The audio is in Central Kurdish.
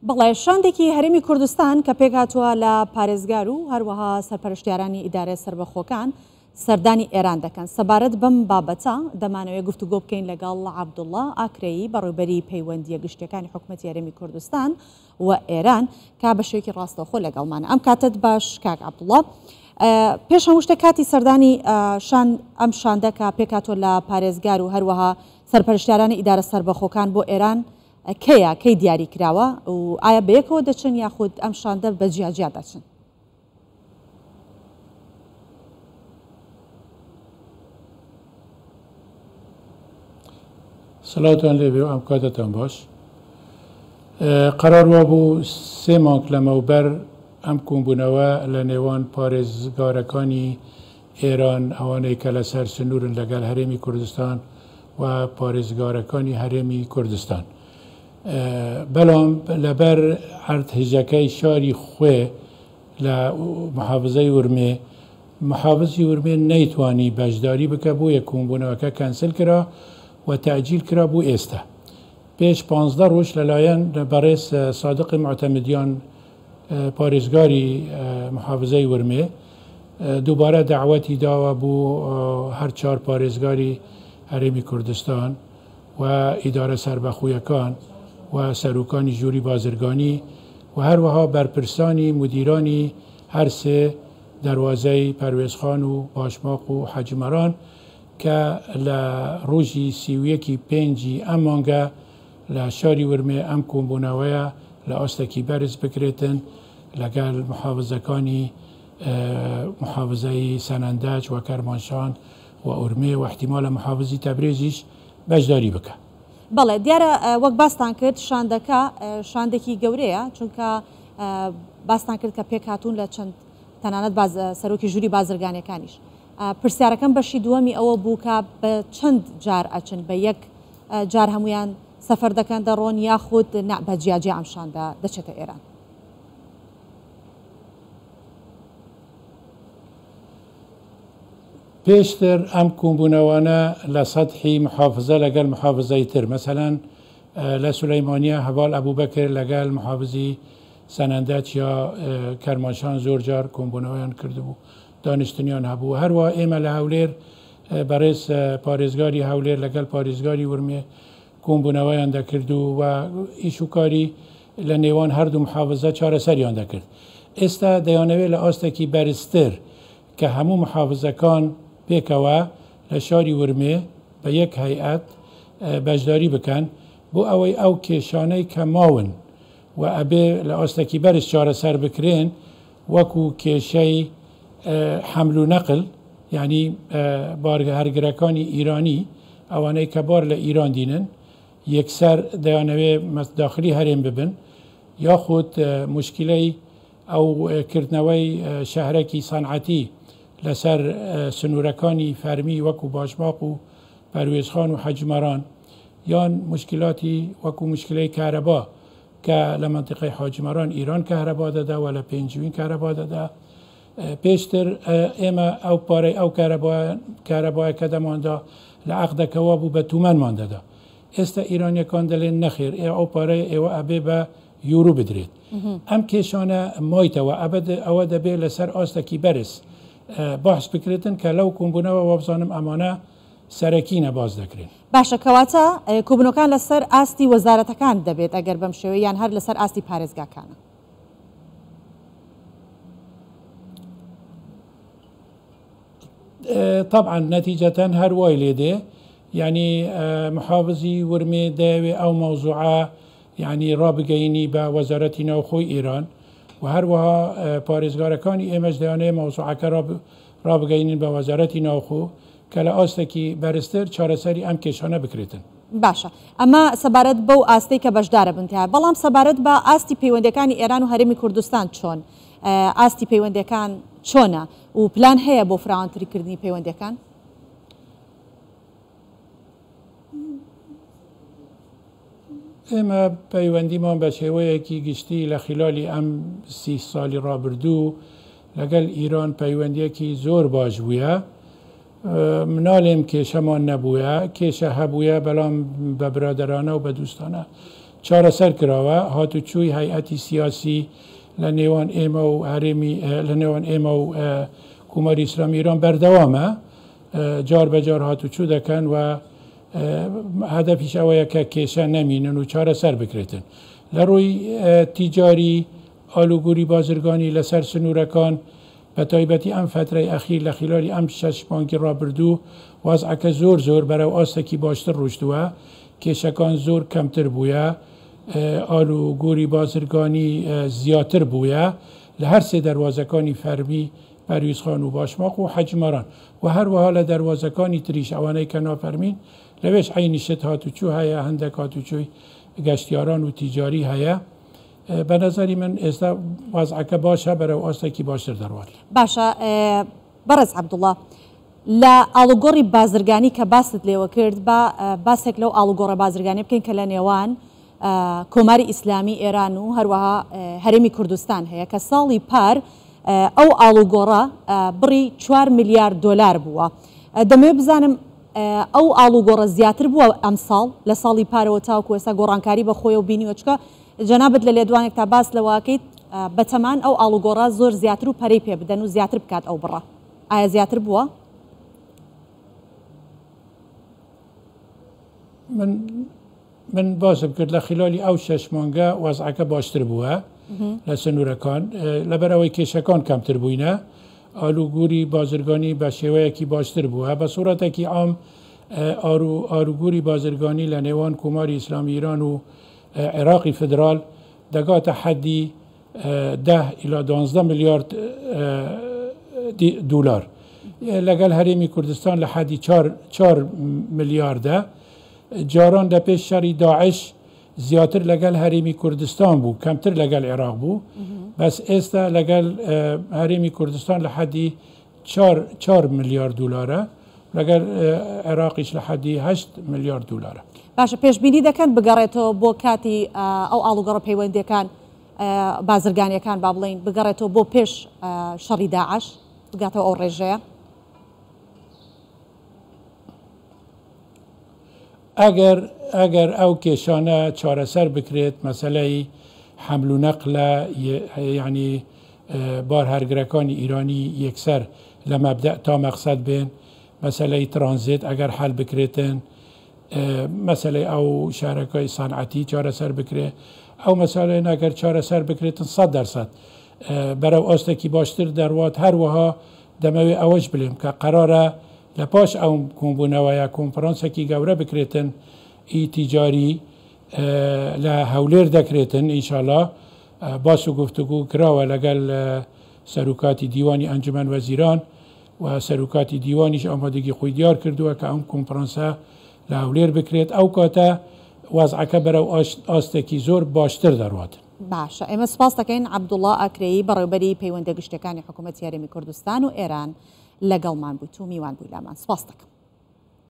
بەڵێ شاندێکی هەرێمی کوردستان کە پێکهاتووە لە پارێزگار و هەروەها سەرپەرشتیارانی ئیدارە سربەخۆکان سەردانی ئێران دەکەن. سەبارەت بەم بابەتە دەمانەوێت گفتوگۆ بکەین لەگەڵ عەبدوڵڵا ئاکرێیی بەڕێوەبەری پەیوەندیە گشتیەکانی حکوومەتی هەرێمی کوردستان و ئێران کا بە شێوەیەکی ڕاستەوخۆ لەگەڵمانە. ئەم کاتت باش کاک عەبدوڵڵا، پێش هەموو شتێک کاتی سەردانی ئەم شاندەکە پێکهاتووە لە پارێزگار و هەروەها سەرپەرشتیارانی ئیدارە سربەخۆکان بۆ ئێران کەی دیاری کراوە و ئایا بەیەکەوە دەچن یاخود ئەم شاندە بە جیاجیا دەچن؟ سڵاتان لێبێ و ئەم کاتتان باش. قەرار وا بوو 3 مانگ لەمەوبەر ئەم کۆمبوونەوە لە نێوان پارێزگارەکانی ئێران ئەوانەی کە لەسەر سنوورن لەگەڵ هەرێمی کوردستان و پارێزگارەکانی هەرێمی کوردستان. بەڵام لەبەر هەرتهێژەکەی شاری خوێ لە محافزەی ورمێ، محافزی ورمێ نەیتوانی بەشداری بکە بۆ یە کۆمبوونەوەکە کەنسل کرا و تەعجیل کرا بۆ ئێستا. پێش 15 ڕۆژ لەلایەن بەڕێز سادق معتەمدیان پارێزگاری محافزەی ورمێ دووبارە داوەتی داوە بۆ هەر 4 پارێزگاری هەرێمی کوردستان و ئیدارە سربەخۆیەکان و سەرۆکانی ژووری بازرگانی و هەروەها بەرپرسانی مدیرانی هەر سێ دەواازەی پەروێزخان و باشماق و حەجمەران کە لە ڕۆژی 31 پێنجی ئەم مانگە لە شاری ورمێ ئەم کۆمبوونەوەیە لە ئاستێکی بەرز بکرێتن لەگەڵ محافزەکانی محافزەی سەنەندەج و کەرمانشان و ئورمێ و احتیمالە محافزی تەبرێزیش بەشداری بکە. بەڵێ دیارە وەک باستان کرد شاندەکە شاندێکی گەورەیە، چونکە باستان کرد کە پێک هاتوون لە چەند تەنانەت سەرۆکی ژووری بازرگانیەکانیش. پرسیارەکەم بەشی دووەمی ئەوە بوو کە بە چەند جار ئەچن، بە یەک جار هەمویان سەفەر دەکەن دەڕۆن یاخود بە جیاجیا ئەم شاندا دەچێتە ئێران؟ پێشتر ئەم کۆمبوونەوانە لە سەدحی محافزە لەگەڵ محافزەی تر، مەسەلەن لە سولەیمانیە هەواڵ ئەبوبەکر لەگەڵ محافزی سەنەندەج یا کەرمانشان زۆر جار کۆمبوونەوەیان کردبوو، دانیشتنیان هەبوو. هەروە ئێمە لە هەولێر بەڕێز پارێزگاری هەولێر لەگەڵ پارێزگاری ورمێ کۆمبوونەوەیان دەکرد و ئیشوکاری لە نێوان هەردوو محافزە چارەسەریان دەکرد. ئێستا دەیانەوێت لە ئاستێکی بەرزتر کە هەموو محافزەکان پێکەوە لە شاری ورمێ بە یەک هەیئەت بەشداری بکەن بۆ ئەوەی ئەو کێشانەی کە ماون و ئەبێ لە ئاستێکی بەرز چارەسەر بکرێن، وەکو کێشەی حەمل و نەقل، یعنی هەرگرەکانی ئیرانی ئەوانەی کە بار لە ئیران دینن یەکسەر دەیانەوێت داخلی هەرێم ببن، یاخود مشکلەی ئەو کردنەوەی شەهرێکی سەنعەتی لەسەر سنوورەکانی فەرمی وەکو باشماق و پەروێزخان و حەجمەران، یان مشکلاتی وەکو مشکلەی کارەبا کە لە منتیقەی حاجمەران ئیران کارەبا دەدا و لە پێنجوین کارەبا دەدا. پێشتر ئێمە ئەو پارەی ئەو کارەبایە کە دەماندا لە عەقدەکەوە بوو بە تومەنمان دەدا. ئێستا ئیرانیەکان دەڵێن نەخێر ئەو پارەی ئێوە ئەبێ بە یورو بدرێت. ئەم کێشانە مایتەوە ئەوە دەبێت لەسەر ئاستێکی بەرز باس بکرێتن کە لەو کۆمبوونەوە وەبزانم ئەمانە سەرەکینە باز دەکرێن. باشە، کەواتە کۆبوونەکان لەسەر ئاستی وەزارەتەکان دەبێت ئەگەر بەم شێوەیە یان هەر لەسەر ئاستی پارێزگاکانە؟ طبعا نەتیجەتەن هەر وای لێدێ، یعنی محافزی ورمێ دەیەوێت ئەو مەوزوعە یعنی ڕابگەینی بە وەزارەتی ناوخۆی ئێران و هەروەها پارێزگارەکانی ئێمەش دەیانەیە مەوزوعەکە ڕابگەینین بە وەزارەتی ناوخۆ کە لە ئاستێکی بەرزتر چارەسەری ئەم کێشانە بکرێتن. باشە، ئەمە سەبارەت بەو ئاستی کە بەشدارە بنتیا، بەڵام سەبارەت بە ئاستی پەیوەندەکانی ئێران و هەرێمی کوردستان چۆن؟ ئاستی پەیوەندەکان چۆنە و پلان هەیە بۆ فراوانتریکردنی پەیوەندەکان؟ ئێمە پەیوەندیمان بە شێوەیەکی گشتی لە خلالی ئەم 30 ساڵی ڕابردوو لەگەڵ ئیران پەیوەندیەکی زۆر باش بووە. مناڵێم کێشەمان نەبووە، کێشە هەبووە، بەڵام بە برادرانە و بە دوستانە چارەسەر کراوە هاتوچووی هەیئەتی سیاسی لە نێوان ئێمە و هەرێمی لە نێوان ئێمە و کوماری ئیسلامی ایران بەردەوامە جار بەجار هاتوچوو دەکەن و هەدەفیش ئەوەیە کە کێشە نەمینن و چارەسەر بکرێتن لە ڕووی تیجاری ئالوگوری بازرگانی لەسەر سنوورەکان بە تایبەتی ئەم فترەی ئەخیر لە خلالی ئەم 6 مانگی ڕابردوو وەزعەکە زۆر بەرەو ئاستێکی باشتر ڕۆشتووە کێشەکان زۆر کەمتر بووە ئالوگوری بازرگانی زیاتر بووە لە هەر سێ دەواازەکانی فەرمی پەرویزخان و باشماق و حەجمەران و هەروەها لە دەواازەکانی تریش ئەوانەی کە نافەرمین لەوێش عینی شت هاتوچوو هەیە هەندێک هاتوچووی گەشتیاران و تیجاری هەیە بە نظری من ئێستا وەزعەکە باشە بەرەو ئاستێکی باشتر دەڕوات باشە بەڕێز عەبدوڵڵا لە ئاڵوگۆڕی بازرگانی کە باست لێوە کرد بە باسێک لەو ئاڵوگۆڕە بازرگانی بکەین کە لە نێوان کۆماری ئیسلامی ئێران و هەروەها هەرێمی کوردستان هەیە کە ساڵی پار ئەو ئاڵوگۆڕە بڕی 4 میلیارد دلار بووە دەمەوێت بزانم ئەو ئاڵوگۆڕە زیاتر بووە ئەم ساڵ لە ساڵی پارەوە تاوکو ئێستا گۆڕانکاری بە خۆی و بینیوە چکە جەنابەت لە لێدوانێک تا باس لەواکەیت بەتەمان ئەو ئاڵوگۆڕە زۆر زیاتر و پەرەی پێ بدەن و زیاتر بکات ئەو بڕە ئایا زیاتر بووە؟ من باسم کرد لە خلالی ئەو 6 مانگە وەزعەکە باشتر بووە لە سنوورەکان لەبەرەوەی کێشەکان کەمتر بووینە ئالوگوری بازرگانی بە شێوەیەکی باشتر بووە بە سوورەتێکی عام ئالوگوری بازرگانی لە نێوان کوماری ئیسلامی ایران و عێراقی فدرال دەگاتە حەدی 10 إلى 12 میلیارد دلار لەگەڵ هەرێمی کوردستان لە حەدی 4 میلیاردە جاران لە پێش شەڕی داعش زیاتر لەگەڵ هەرێمی کوردستان بوو کەمتر لەگەڵ عێراق بوو بەس ئێستا لەگەڵ هەرێمی کوردستان لە حەدی 4 میلیارد دلارە لەگەڵ عێراقیش لە حەدی 8 میلیارد دلارە باشە پێشبینی دەکەن بگەڕێتەوە بۆ کاتی ئەو ئاڵوگۆڕە پەیوەندیەکان بازرگانیەکان با بڵین بگەڕێتەوە بۆ پێش شەڕی داعش بگاتەوە ئەو ڕێژەیە ئەگەر ئەو کێشانە چارەسەر بکرێت مەسەلەی حەمل و نەقلە یعنی بارهەرگرەکانی ئیرانی یەکسەر لە مەبدە تا مەقسەد بێن مەسەلەی ترانزیت ئەگەر حەل بکرێتن مەسەلەی ئەو شارەکەی سانعەتی چارەسەر بکرێت ئەو مەسەلەی ئەگەر چارەسەر بکرێتن 100% بەرەو ئاستێکی باشتر دەڕوات هەروەها دەمەوێت ئەوەش بڵێم کە قەرارە لە پاش ئەو کۆمبوونەوەیە کۆنفرانسێکی گەورە بکرێتن ئی تیجاری لە هەولێر دەکرێتن ئینشاءالله باس و گفتوگو کراوە لەگەڵ سەرۆکاتی دیوانی ئەنجومەن وەزیران و سەرۆکاتی دیوانیش ئامادەگی خۆی دیار کردووە کە ئەم کۆنفرانسە لە هەولێر بکرێت ئەو کاتە وەزعەکە بەرەو ئاستێکی زۆر باشتر دەڕوات. باشە ئێمە سپاس دەکەین عەبدوڵڵا ئەکرەیی بەڕێوەبەری پەیوەندە گشتەکانی حکوومەتی هەرێمی کوردستان و ئێران لەگەڵمان بوویت و میوان بووی لامان سپاس دەکەم.